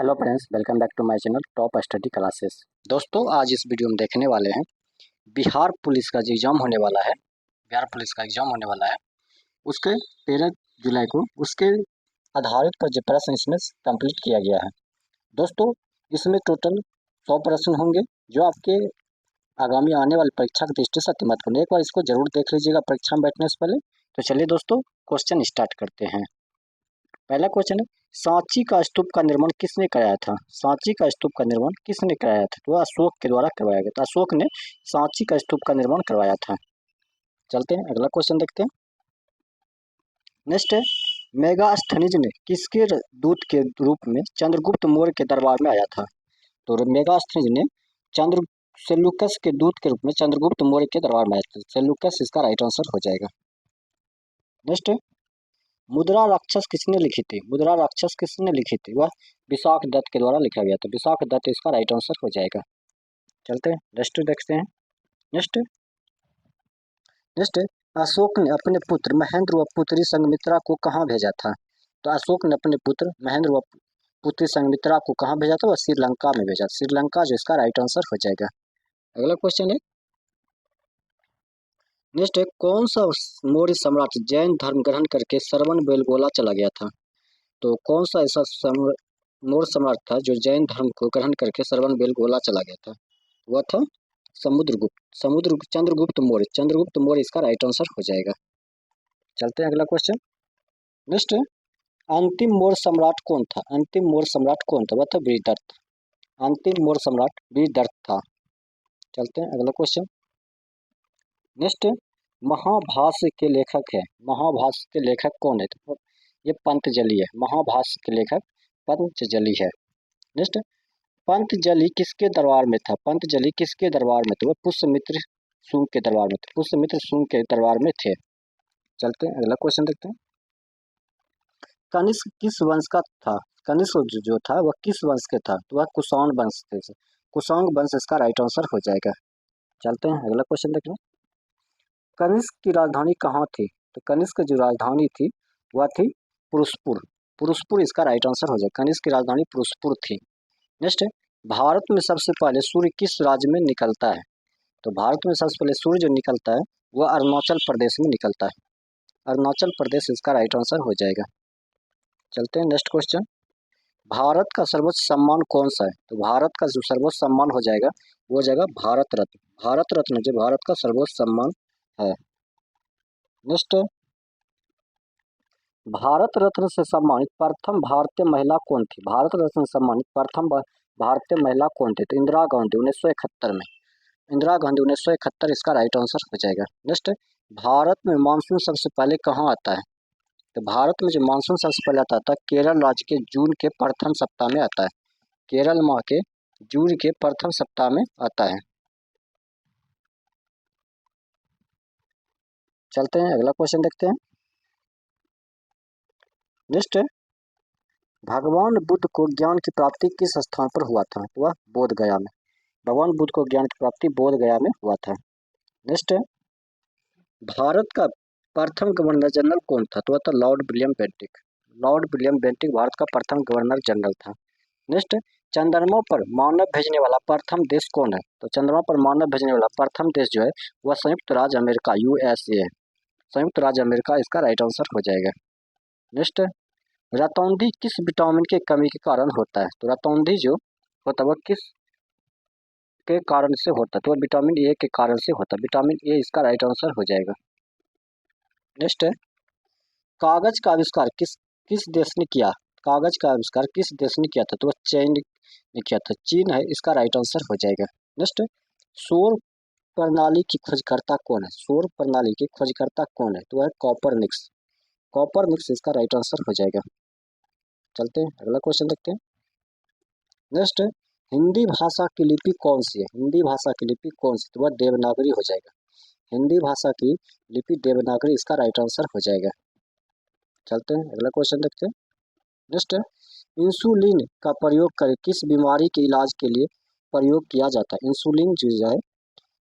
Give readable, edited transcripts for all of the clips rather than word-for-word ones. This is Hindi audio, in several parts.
Hello friends, welcome back to my channel top study classes. दोस्तों, आज इस वीडियो में देखने वाले हैं बिहार पुलिस का जो एग्ज़ाम होने वाला है। बिहार पुलिस का एग्ज़ाम होने वाला है, उसके 13 जुलाई को उसके आधारित पर जो प्रश्न इसमें कंप्लीट किया गया है। दोस्तों, इसमें टोटल 100 प्रश्न होंगे जो आपके आगामी आने वाली परीक्षा की दृष्टि से अति महत्वपूर्ण है। एक बार इसको जरूर देख लीजिएगा परीक्षा में बैठने से पहले। तो चलिए दोस्तों, क्वेश्चन स्टार्ट करते हैं। पहला क्वेश्चन है, सांची का स्तूप का निर्माण किसने कराया था? सांची का स्तूप का निर्माण किसने कराया था? तो अशोक के द्वारा करवाया गया था। अशोक ने सांची का स्तूप का निर्माण करवाया था। चलते हैं अगला क्वेश्चन देखते हैं। नेक्स्ट है, मेगास्थनीज ने किसके दूत के रूप में चंद्रगुप्त मौर्य के दरबार में आया था? तो मेगास्थनीज ने चंद्र सेल्यूकस के दूत के रूप में चंद्रगुप्त मौर्य के दरबार में आया था। सेल्यूकस इसका राइट आंसर हो जाएगा। नेक्स्ट है, मुद्रा राक्षस किसने लिखी थी? मुद्रा राक्षस किसने लिखी थी? वह विशाख दत्त के द्वारा लिखा गया था। विशाख दत्त इसका राइट आंसर हो जाएगा। चलते हैं नेक्स्ट देखते हैं। नेक्स्ट नेक्स्ट अशोक ने अपने पुत्र महेंद्र व पुत्री संघमित्रा को कहाँ भेजा था? तो अशोक ने अपने पुत्र महेंद्र व पुत्री संघमित्रा को कहाँ भेजा था? वह श्रीलंका में भेजा। श्रीलंका जो इसका राइट आंसर हो जाएगा। अगला क्वेश्चन है, नेक्स्ट है, कौन सा मौर्य सम्राट जैन धर्म ग्रहण करके श्रवण बेलगोला चला गया था? तो कौन सा ऐसा मौर्य सम्राट था जो जैन धर्म को ग्रहण करके श्रवण बेलगोला चला गया था? वह था समुद्रगुप्त चंद्रगुप्त मौर्य। चंद्रगुप्त मौर्य इसका राइट आंसर हो जाएगा। चलते हैं अगला क्वेश्चन। नेक्स्ट, अंतिम मौर्य सम्राट कौन था? अंतिम मौर्य सम्राट कौन था? वह था वीरदत्त। अंतिम मौर्य सम्राट वीरदत्त था। चलते हैं अगला क्वेश्चन। नेक्स्ट, महाभाष्य के लेखक है। महाभाष्य के लेखक कौन है? तो ये पंतजलि है। महाभाष्य के लेखक पंतजलि है। नेक्स्ट, पंतजलि किसके दरबार में था? पंतजलि किसके दरबार में थे? वो पुष्यमित्र शुंग के दरबार में थे। पुष्यमित्र शुंग के दरबार में थे। चलते हैं अगला क्वेश्चन देखते हैं। कनिष्क किस वंश का था? कनिष्क जो था वह किस वंश के था? तो वह कुषाण वंश थे। कुषाण वंश इसका राइट आंसर हो जाएगा। चलते हैं अगला क्वेश्चन देखते हैं। कनिष्क की राजधानी कहाँ थी? तो कनिष्क जो राजधानी थी वह थी पुरुषपुर। पुरुषपुर इसका राइट आंसर हो जाएगा। कनिष्क की राजधानी पुरुषपुर थी। नेक्स्ट है, भारत में सबसे पहले सूर्य किस राज्य में निकलता है? तो भारत में सबसे पहले सूर्य जो निकलता है वह अरुणाचल प्रदेश में निकलता है। अरुणाचल प्रदेश इसका राइट आंसर हो जाएगा। चलते हैं नेक्स्ट क्वेश्चन। भारत का सर्वोच्च सम्मान कौन सा है? तो भारत का जो सर्वोच्च सम्मान हो जाएगा वो हो जाएगा भारत रत्न। भारत रत्न जो भारत का सर्वोच्च सम्मान है। नेक्स्ट, भारत रत्न से सम्मानित प्रथम भारतीय महिला कौन थी? भारत रत्न से सम्मानित प्रथम भारतीय महिला कौन थी? तो इंदिरा गांधी 1971 में। इंदिरा गांधी 1971 इसका राइट आंसर हो जाएगा। नेक्स्ट, भारत में मानसून सबसे पहले कहाँ आता है? तो भारत में जो मानसून सबसे पहले आता था केरल राज्य के जून के प्रथम सप्ताह में आता है। केरल माह के जून के प्रथम सप्ताह में आता है। चलते हैं अगला क्वेश्चन देखते हैं। नेक्स्ट, भगवान बुद्ध को ज्ञान की प्राप्ति किस स्थान पर हुआ था? तो वह बोध गया में। भगवान बुद्ध को ज्ञान की प्राप्ति बोध गया में हुआ था। नेक्स्ट, भारत का प्रथम गवर्नर जनरल कौन था? तो वह था Lord William Bentinck. Lord William Bentinck Bharat का प्रथम गवर्नर जनरल था। नेक्स्ट, चंद्रमा पर मानव भेजने वाला प्रथम देश कौन है? तो चंद्रमा पर मानव भेजने वाला प्रथम देश जो है वह संयुक्त राज्य अमेरिका USA है। संयुक्त राज्य अमेरिका इसका राइट आंसर हो जाएगा। नेक्स्ट, रतौंधी किस विटामिन के कमी के कारण होता है? तो रतौंधी जो होता है वह किस के कारण से होता है? तो वह विटामिन ए के कारण से होता है। विटामिन ए इसका राइट आंसर हो जाएगा। नेक्स्ट है, कागज का आविष्कार किस किस देश ने किया? कागज का आविष्कार किस देश ने किया था? तो वह चीन ने किया था। चीन है इसका राइट आंसर हो जाएगा। नेक्स्ट, सौर प्रणाली की खोजकर्ता कौन है? सौर प्रणाली की खोजकर्ता कौन है? तो वह कॉपरनिकस। कॉपरनिकस इसका राइट आंसर हो जाएगा। चलते हैं अगला क्वेश्चन देखते हैं। नेक्स्ट, हिंदी भाषा की लिपि कौन सी है? हिंदी भाषा की लिपि कौन सी? तो वह देवनागरी हो जाएगा। हिंदी भाषा की लिपि देवनागरी इसका राइट आंसर हो जाएगा। चलते हैं अगला क्वेश्चन देखते हैं। नेक्स्ट, इंसुलिन का प्रयोग कर किस बीमारी के इलाज के लिए प्रयोग किया जाता है? इंसुलिन जो है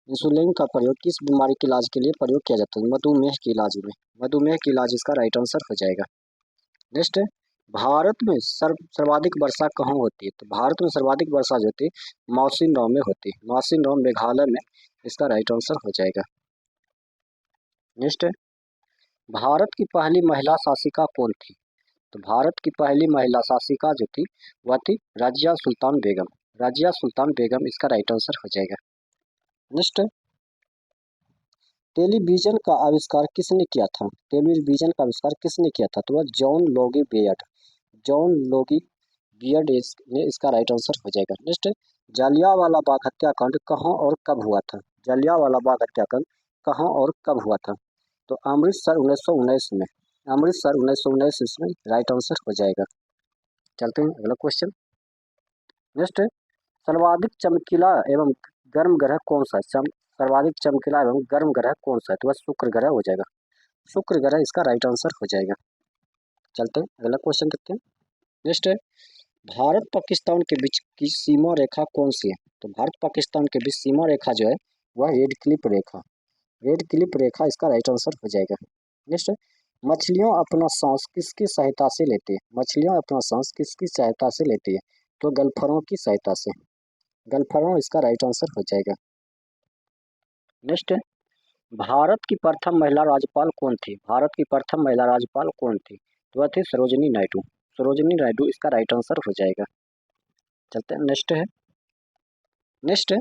इंसुलिन का प्रयोग किस बीमारी के इलाज के लिए प्रयोग किया जाता है? मधुमेह के इलाज में। मधुमेह के इलाज इसका राइट आंसर हो जाएगा। नेक्स्ट, भारत में सर्वाधिक वर्षा कहाँ होती है? तो भारत में सर्वाधिक वर्षा जो होती है मौसिनराम में होती है। मौसिनराम मेघालय में इसका राइट आंसर हो जाएगा। नेक्स्ट है, भारत की पहली महिला शासिका कौन थी? तो भारत की पहली महिला शासिका जो थी वह थी रजिया सुल्तान बेगम। रजिया सुल्तान बेगम इसका राइट आंसर हो जाएगा। नेक्स्ट, टेलीविजन का आविष्कार किसने किया था? टेलीविजन का आविष्कार किसने किया था? तो वह John Logie Baird. John Logie Baird ने इसका राइट आंसर हो जाएगा। नेक्स्ट, जलियांवाला बाग हत्याकांड कहाँ और कब हुआ था? जलियांवाला बाग हत्याकांड कहाँ और कब हुआ था? तो अमृतसर 1919 में। अमृतसर 1919 इसमें राइट आंसर हो जाएगा। चलते हैं अगला क्वेश्चन। नेक्स्ट, सर्वाधिक चमकीला एवं गर्म ग्रह कौन सा है? सर्वाधिक चमकीला एवं गर्म ग्रह कौन सा है? तो वह शुक्र ग्रह हो जाएगा। शुक्र ग्रह इसका राइट आंसर हो जाएगा। चलते हैं अगला क्वेश्चन देखते हैं। नेक्स्ट है, भारत पाकिस्तान के बीच की सीमा रेखा कौन सी है? तो भारत पाकिस्तान के बीच सीमा रेखा जो है वह रेड क्लिप रेखा। रेड क्लिप रेखा इसका राइट आंसर हो जाएगा। नेक्स्ट, मछलियाँ अपना सांस किसकी सहायता से लेती है? मछलियाँ अपना सांस किसकी सहायता से लेती है? तो गल्फरों की सहायता से। गल्फरों इसका राइट आंसर हो जाएगा। नेक्स्ट, भारत की प्रथम महिला राज्यपाल कौन थी? भारत की प्रथम महिला राज्यपाल कौन थी? तो वह थी सरोजिनी नायडू। सरोजिनी नायडू इसका राइट आंसर हो जाएगा। चलते हैं नेक्स्ट है। नेक्स्ट,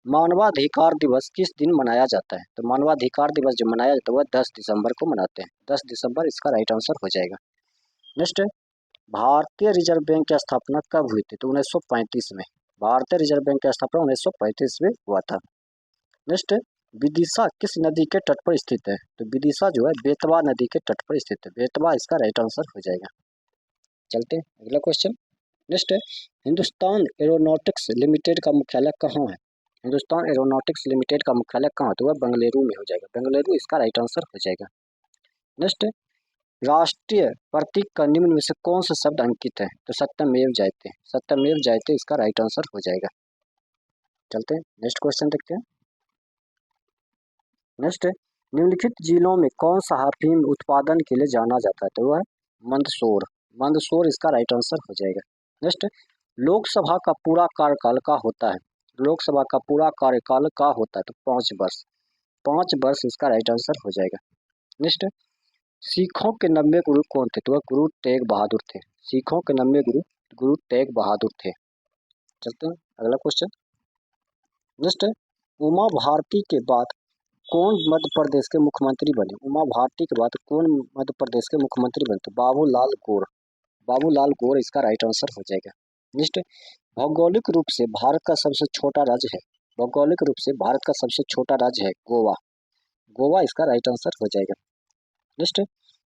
मानवाधिकार दिवस किस दिन मनाया जाता है? तो मानवाधिकार दिवस जो मनाया जाता है वह 10 दिसंबर को मनाते हैं। 10 दिसंबर इसका राइट आंसर हो जाएगा। नेक्स्ट, भारतीय रिजर्व बैंक की स्थापना कब हुई थी? तो 1935 में। भारतीय रिजर्व बैंक की स्थापना 1935 में हुआ था। नेक्स्ट, विदिशा किस नदी के तट पर स्थित है? तो विदिशा जो है बेतवा नदी के तट पर स्थित है। बेतवा इसका राइट आंसर हो जाएगा। चलते हैं अगला क्वेश्चन। नेक्स्ट है, हिंदुस्तान एरोनॉटिक्स लिमिटेड का मुख्यालय कहाँ है? हिंदुस्तान एरोनॉटिक्स लिमिटेड का मुख्यालय कहाँ है? तो वह बेंगलुरु में हो जाएगा। बेंगलुरु इसका राइट आंसर हो जाएगा। नेक्स्ट, राष्ट्रीय प्रतीक का निम्न में से कौन सा शब्द अंकित है? तो सत्यमेव जयते। सत्यमेव जयते इसका राइट आंसर हो जाएगा। चलते हैं नेक्स्ट क्वेश्चन देखते हैं। नेक्स्ट, निम्नलिखित जिलों में कौन सा अफीम उत्पादन के लिए जाना जाता है? तो वह मंदसौर। मंदसौर इसका राइट आंसर हो जाएगा। नेक्स्ट, लोकसभा का पूरा कार्यकाल का होता है? लोकसभा का पूरा कार्यकाल का होता है? तो 5 वर्ष। 5 वर्ष इसका राइट आंसर हो जाएगा। नेक्स्ट, सिखों के 90 गुरु कौन थे? तो वह गुरु तेग बहादुर थे। सिखों के 90 गुरु गुरु तेग बहादुर थे। चलते हैं अगला क्वेश्चन। नेक्स्ट, उमा भारती के बाद कौन मध्य प्रदेश के मुख्यमंत्री बने? उमा भारती के बाद कौन मध्य प्रदेश के मुख्यमंत्री बने? तो बाबूलाल गौर। बाबूलाल गौर इसका राइट आंसर हो जाएगा। नेक्स्ट, भौगोलिक रूप से भारत का सबसे छोटा राज्य है? भौगोलिक रूप से भारत का सबसे छोटा राज्य है गोवा। गोवा इसका राइट आंसर हो जाएगा। नेक्स्ट,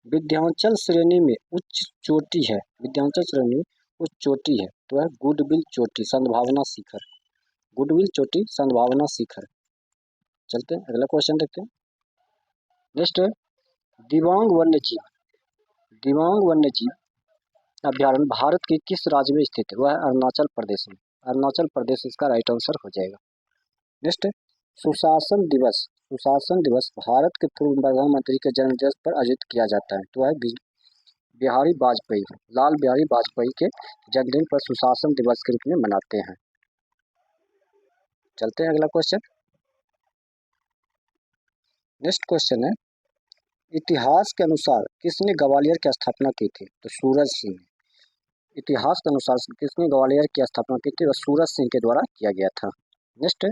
विंध्याचल श्रेणी में उच्च चोटी है? विंध्याचल श्रेणी में उच्च चोटी है तो है गुडविल चोटी संभावना शिखर। गुडविल चोटी संभावना शिखर। चलते हैं अगला क्वेश्चन देखते हैं। नेक्स्ट, दिबांग वन्यजीव। दिबांग वन्यजीव अभ्यारण्य भारत के किस राज्य में स्थित है? वह है अरुणाचल प्रदेश में। अरुणाचल प्रदेश इसका राइट आंसर हो जाएगा। नेक्स्ट, सुशासन दिवस। सुशासन दिवस भारत के पूर्व प्रधानमंत्री के जन्म दिवस पर आयोजित किया जाता है तो वह बिहारी वाजपेयी। लाल बिहारी वाजपेयी के जन्मदिन पर सुशासन दिवस के रूप में मनाते हैं। चलते हैं अगला क्वेश्चन। नेक्स्ट क्वेश्चन है, इतिहास के अनुसार किसने ग्वालियर की स्थापना की थी? तो सूरज सिंह। इतिहास के अनुसार किसने ग्वालियर की स्थापना की थी? वह सूरज सिंह के द्वारा किया गया था। नेक्स्ट,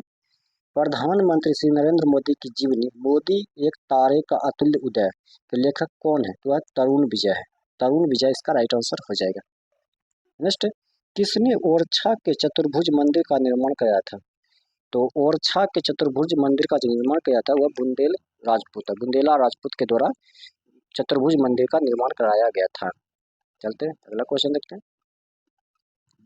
प्रधानमंत्री श्री नरेंद्र मोदी की जीवनी मोदी एक तारे का अतुल्य उदय के लेखक कौन है? तो वह तरुण विजय है। तरुण विजय इसका राइट आंसर हो जाएगा। नेक्स्ट, किसने ओरछा के चतुर्भुज मंदिर का निर्माण कराया था? तो ओरछा के चतुर्भुज मंदिर का जो निर्माण किया था वह बुंदेल राजपूत है। बुंदेला राजपूत के द्वारा चतुर्भुज मंदिर का निर्माण कराया गया था। चलते हैं अगला क्वेश्चन देखते हैं।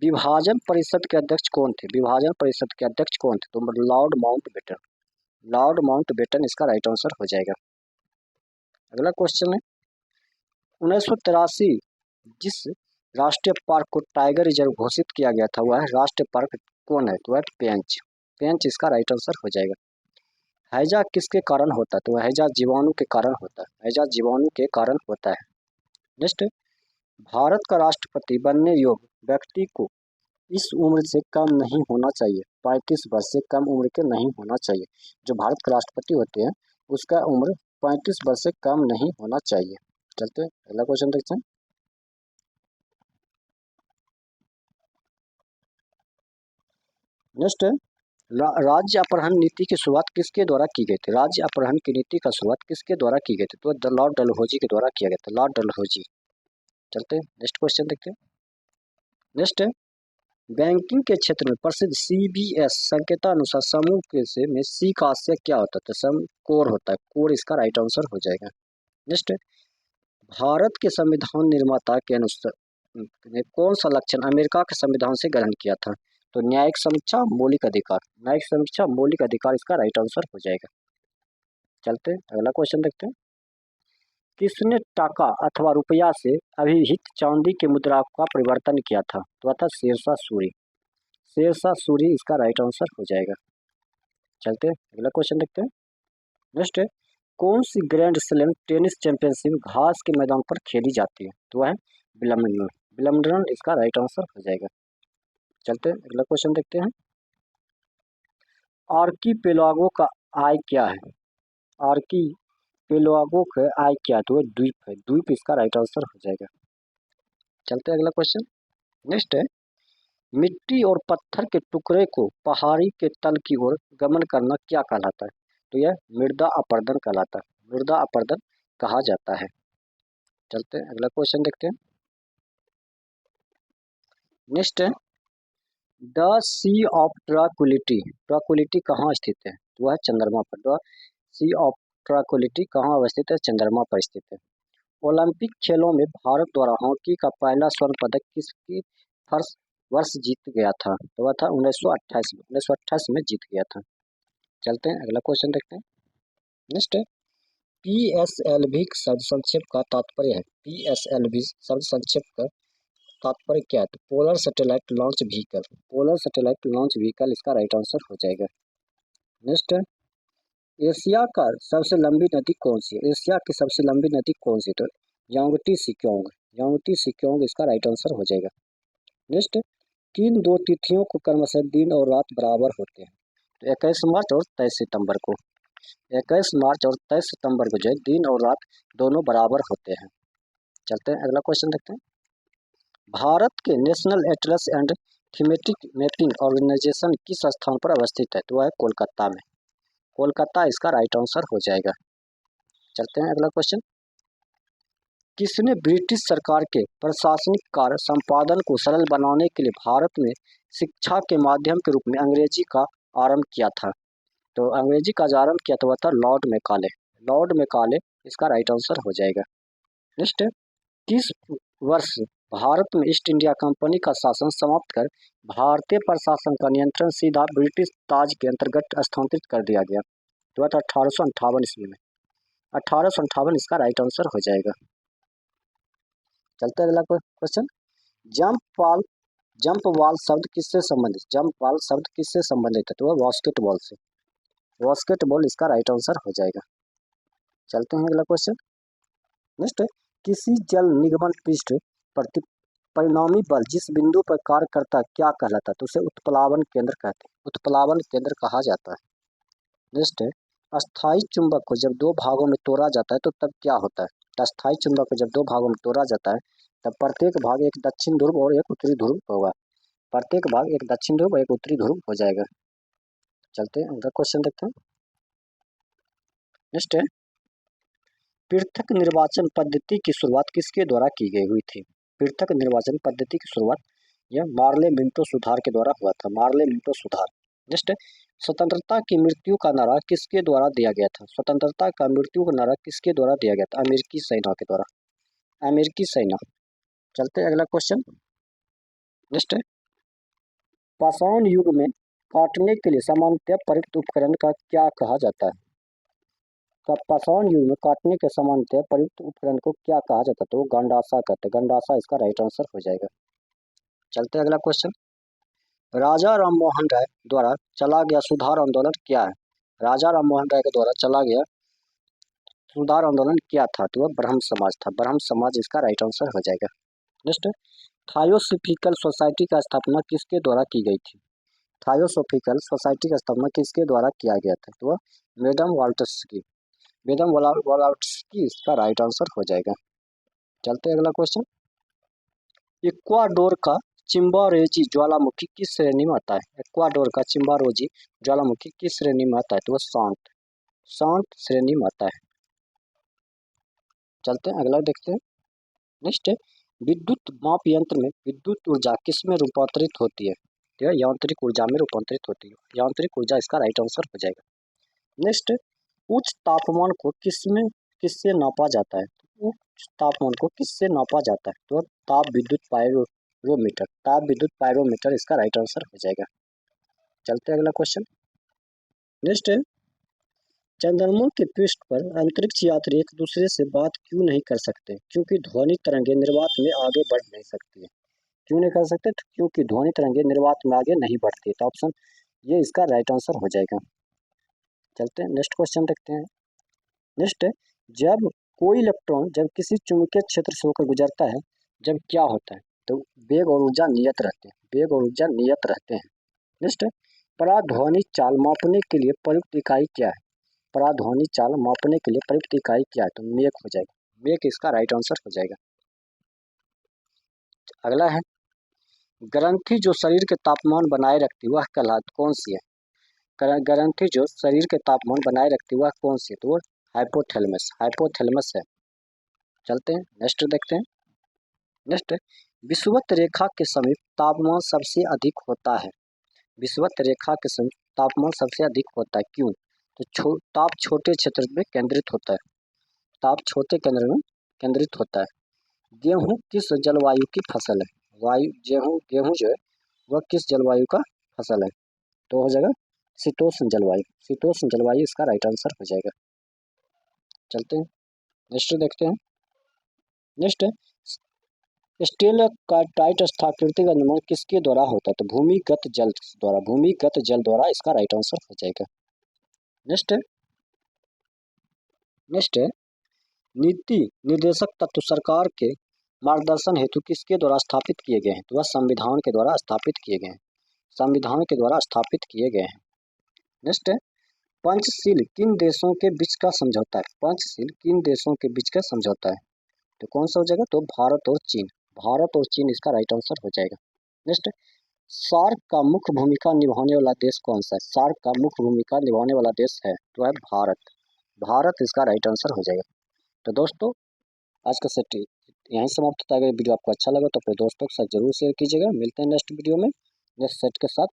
विभाजन परिषद के अध्यक्ष कौन थे? विभाजन परिषद के अध्यक्ष कौन थे? तो लॉर्ड माउंटबेटन। लॉर्ड माउंटबेटन इसका राइट आंसर हो जाएगा। अगला क्वेश्चन है, 1983 जिस राष्ट्रीय पार्क को टाइगर रिजर्व घोषित किया गया था वह राष्ट्रीय पार्क कौन है? तो वह पेंच। पेंच इसका राइट आंसर हो जाएगा। हैजा किसके कारण होता है? तो हैजा जीवाणु के कारण होता है। हैजा जीवाणु के कारण होता है। नेक्स्ट, भारत का राष्ट्रपति बनने योग्य व्यक्ति को इस उम्र से कम नहीं होना चाहिए, 35 वर्ष से कम उम्र के नहीं होना चाहिए। जो भारत के राष्ट्रपति होते हैं उसका उम्र 35 वर्ष से कम नहीं होना चाहिए। चलते हैं अगला क्वेश्चन देखते हैं। नेक्स्ट है राज्य अपहरण नीति की शुरुआत किसके द्वारा की गई थी? राज्य अपहरण की नीति का शुरुआत किसके द्वारा की गई थी? तो लॉर्ड डलहौजी के द्वारा किया गया था, लॉर्ड डलहौजी। चलते हैं नेक्स्ट क्वेश्चन देखते हैं। नेक्स्ट है बैंकिंग के क्षेत्र में प्रसिद्ध CBS संकेतानुसार समूह के से में सी का आशय क्या होता है? तो सम कोर होता है, कोर इसका राइट आंसर हो जाएगा। नेक्स्ट है भारत के संविधान निर्माता के अनुसार ने कौन सा लक्षण अमेरिका के संविधान से ग्रहण किया था? तो न्यायिक समीक्षा मौलिक अधिकार, न्यायिक समीक्षा मौलिक अधिकार इसका राइट आंसर हो जाएगा। चलते हैं अगला क्वेश्चन देखते हैं। किसने टाका अथवा रुपया से अभिहित चांदी की मुद्रा का परिवर्तन किया था? तो था शेरशाह सूरी, शेरशाह सूरी इसका राइट आंसर हो जाएगा। चलते हैं अगला क्वेश्चन देखते हैं। नेक्स्ट है कौन सी ग्रैंड स्लैम टेनिस चैंपियनशिप घास के मैदान पर खेली जाती है? तो है विलम्बडन, विलम्बडन इसका राइट आंसर हो जाएगा। चलते हैं अगला क्वेश्चन देखते हैं। आर्कीपेलागो का आय क्या है? आर्कीपेलागो का आय क्या है? तो द्वीप है, द्वीप इसका राइट आंसर हो जाएगा। चलते हैं अगला क्वेश्चन। नेक्स्ट है मिट्टी और पत्थर के टुकड़े को पहाड़ी के तल की ओर गमन करना क्या कहलाता है? तो यह मृदा अपरदन कहलाता है, मृदा अपरदन कहा जाता है। चलते हैं अगला क्वेश्चन देखते हैं। नेक्स्ट है the sea of tranquillity, tranquillity कहाँ स्थित है? तो वह चंद्रमा पर, द सी ऑफ ट्रैंक्विलिटी कहाँ अवस्थित है? चंद्रमा पर स्थित है। ओलंपिक खेलों में भारत द्वारा हॉकी का पहला स्वर्ण पदक किसकी फर्स्ट वर्ष जीत गया था? तो वह था 1928 में, 1928 में जीत गया था। चलते हैं अगला क्वेश्चन देखते हैं। नेक्स्ट है PSLV शब्द संक्षेप का तात्पर्य है, PSLV शब्द संक्षेप का तात्पर्य क्या है? तो polar satellite launch vehicle, polar satellite launch vehicle इसका राइट आंसर हो जाएगा। नेक्स्ट है एशिया का सबसे लंबी नदी कौन सी है? एशिया की सबसे लंबी नदी कौन सी? तो यांगटी सिक्योंग, यांगटी सिक्योंग इसका राइट आंसर हो जाएगा। नेक्स्ट किन दो तिथियों को क्रमशः दिन और रात बराबर होते हैं? तो 21 मार्च और 23 सितंबर को, 21 मार्च और 23 सितंबर को जो है दिन और रात दोनों बराबर होते हैं। चलते हैं अगला क्वेश्चन देखते हैं। भारत के national atlas and thematic mapping organisation किस स्थान पर अवस्थित है? तो वह है कोलकाता में, कोलकाता इसका राइट आंसर हो जाएगा। चलते हैं अगला क्वेश्चन। किसने ब्रिटिश सरकार के प्रशासनिक कार्य संपादन को सरल बनाने के लिए भारत में शिक्षा के माध्यम के रूप में अंग्रेजी का आरंभ किया था? तो अंग्रेजी का जो आरंभ किया था वह था लॉर्ड मैकाले, लॉर्ड मैकाले इसका राइट आंसर हो जाएगा। नेक्स्ट किस वर्ष भारत में ईस्ट इंडिया कंपनी का शासन समाप्त कर भारतीय प्रशासन का नियंत्रण सीधा ब्रिटिश ताज के अंतर्गत स्थानांतरित कर दिया गया? तो वह था 1858 ईस्वी में, 1858 इसका राइट आंसर हो जाएगा। चलते अगला question. Jump ball, jump ball शब्द किससे संबंधित? जंप बॉल शब्द किससे संबंधित है? तो वह बास्केटबॉल से, बास्केटबॉल इसका राइट आंसर हो जाएगा। चलते हैं अगला क्वेश्चन। नेक्स्ट किसी जल निगमन पृष्ठ प्रति परिणामी बल जिस बिंदु पर कार्य करता है क्या कहलाता है? तो उसे उत्प्लावन केंद्र कहते हैं, उत्प्लावन केंद्र कहा जाता है। नेक्स्ट अस्थाई चुंबक को जब दो भागों में तोड़ा जाता है तो तब क्या होता है? अस्थाई चुंबक को जब दो भागों में तोड़ा जाता है तब प्रत्येक भाग एक दक्षिण ध्रुव और एक उत्तरी ध्रुव होगा, प्रत्येक भाग एक दक्षिण ध्रुव और एक उत्तरी ध्रुव हो जाएगा। चलते हैं अगला क्वेश्चन देखते हैं। नेक्स्ट है पृथक निर्वाचन पद्धति की शुरुआत किसके द्वारा की गई हुई थी? पृथक निर्वाचन पद्धति की शुरुआत यह मार्ले मिंटो सुधार के द्वारा हुआ था, मार्ले मिंटो सुधार। नेक्स्ट स्वतंत्रता की मृत्यु का नारा किसके द्वारा दिया गया था? स्वतंत्रता का मृत्यु का नारा किसके द्वारा दिया गया था? अमेरिकी सेना के द्वारा, अमेरिकी सेना। चलते अगला क्वेश्चन। नेक्स्ट पाषाण युग में काटने के लिए सामान्यतः प्रयुक्त उपकरण का क्या कहा जाता है? पाषाण युग में काटने के सामान्यतः प्रयुक्त उपकरण को क्या कहा जाता है? तो गंडासा कहते हैं, गंडासा इसका राइट आंसर हो जाएगा। चलते अगला क्वेश्चन। राजा राममोहन राय द्वारा चला गया सुधार आंदोलन क्या है? राजा राममोहन राय के द्वारा चला गया सुधार आंदोलन क्या था? तो वह ब्रह्म समाज था, ब्रह्म समाज इसका राइट आंसर हो जाएगा। नेक्स्ट, थायोसोफिकल सोसाइटी का स्थापना किसके द्वारा की गई थी? थायोसोफिकल सोसाइटी का स्थापना किसके द्वारा किया गया था? तो मैडम वाल्टस्की, मैडम वाल्टस्की इसका राइट आंसर हो जाएगा। चलते हैं अगला क्वेश्चन। इक्वाडोर का चिम्बारोजी ज्वालामुखी किस श्रेणी में आता है? इक्वाडोर का चिम्बारोजी ज्वालामुखी किस श्रेणी में आता है? तो शांत शांत श्रेणी में आता है। चलते हैं अगला देखते हैं। नेक्स्ट है, विद्युत माप यंत्र में विद्युत ऊर्जा किस में रूपांतरित होती है? तो यांत्रिक ऊर्जा में रूपांतरित होती है। यांत्रिक ऊर्जा इसका राइट आंसर हो जाएगा। नेक्स्ट, उच्च तापमान को किससे नापा जाता है? उच्च तापमान को किससे नापा जाता है? तो ताप विद्युत पायरोमीटर, ताप विद्युत पायरोमीटर इसका राइट आंसर हो जाएगा। चलते हैं अगला क्वेश्चन। नेक्स्ट है, चंद्रमा के पृष्ठ पर अंतरिक्ष यात्री एक दूसरे से बात क्यों नहीं कर सकते? क्योंकि ध्वनि तरंगे निर्वात में आगे बढ़ नहीं सकती है। क्यों नहीं कर सकते? तो क्योंकि ध्वनि तरंगे निर्वात में आगे नहीं बढ़ती। तो ऑप्शन ये इसका राइट आंसर हो जाएगा। चलते हैं नेक्स्ट क्वेश्चन देखते हैं। नेक्स्ट है, जब कोई इलेक्ट्रॉन जब किसी चुंबकीय क्षेत्र से होकर गुजरता है, जब क्या होता है? तो वेग और ऊर्जा नियत रहते हैं, वेग और ऊर्जा नियत रहते हैं। नेक्स्ट है, पराध्वनि चाल मापने के लिए प्रयुक्त इकाई क्या है? पराध्वनि चाल मापने के लिए प्रयुक्त इकाई क्या है? तो मेक हो जाएगा, मेक इसका राइट आंसर हो जाएगा। अगला है, ग्रंथि जो शरीर के तापमान बनाए रखती है वह कहलाती कौन सी है? ग्रंथि जो शरीर के तापमान बनाए रखती है वह कौन सी है? तो वो हाइपोथैलेमस, हाइपोथैलेमस है। चलते हैं नेक्स्ट देखते हैं। नेक्स्ट, विषुवत रेखा के समीप तापमान सबसे अधिक होता है। विषुवत रेखा के समीप तापमान सबसे अधिक होता है, क्यों? तो ताप छोटे क्षेत्र में केंद्रित होता है, ताप छोटे केंद्र में केंद्रित होता है। गेहूं किस जलवायु की फसल है? गेहूं जो है वह किस जलवायु का फसल है? तो हो जाएगा शीतोष्ण जलवायु, शीतोष्ण जलवायु इसका राइट आंसर हो जाएगा। चलते हैं नेक्स्ट देखते हैं। नेक्स्ट, स्टेलाक्टाइट स्थाकृति का निर्माण किसके द्वारा होता है? तो भूमिगत जल द्वारा, भूमिगत जल द्वारा इसका राइट आंसर हो जाएगा। नेक्स्ट नेक्स्ट नीति निर्देशक तत्व सरकार के मार्गदर्शन हेतु किसके द्वारा स्थापित किए गए हैं? तो वह संविधान के द्वारा स्थापित किए गए हैं, संविधान के द्वारा स्थापित किए गए हैं। नेक्स्ट, पंचशील किन देशों के बीच का समझौता है? पंचशील किन देशों के बीच का समझौता है? तो कौन सा हो जाएगा? तो भारत और चीन, भारत और चीन इसका राइट आंसर हो जाएगा। नेक्स्ट, सार्क का मुख्य भूमिका निभाने वाला देश कौन सा है? सार्क का मुख्य भूमिका निभाने वाला देश है तो है भारत, भारत इसका राइट आंसर हो जाएगा। तो दोस्तों आज का सेट यहीं समाप्त होता है। अगर वीडियो आपको अच्छा लगा तो अपने दोस्तों के साथ जरूर शेयर कीजिएगा। मिलते हैं नेक्स्ट वीडियो में नेक्स्ट सेट के साथ।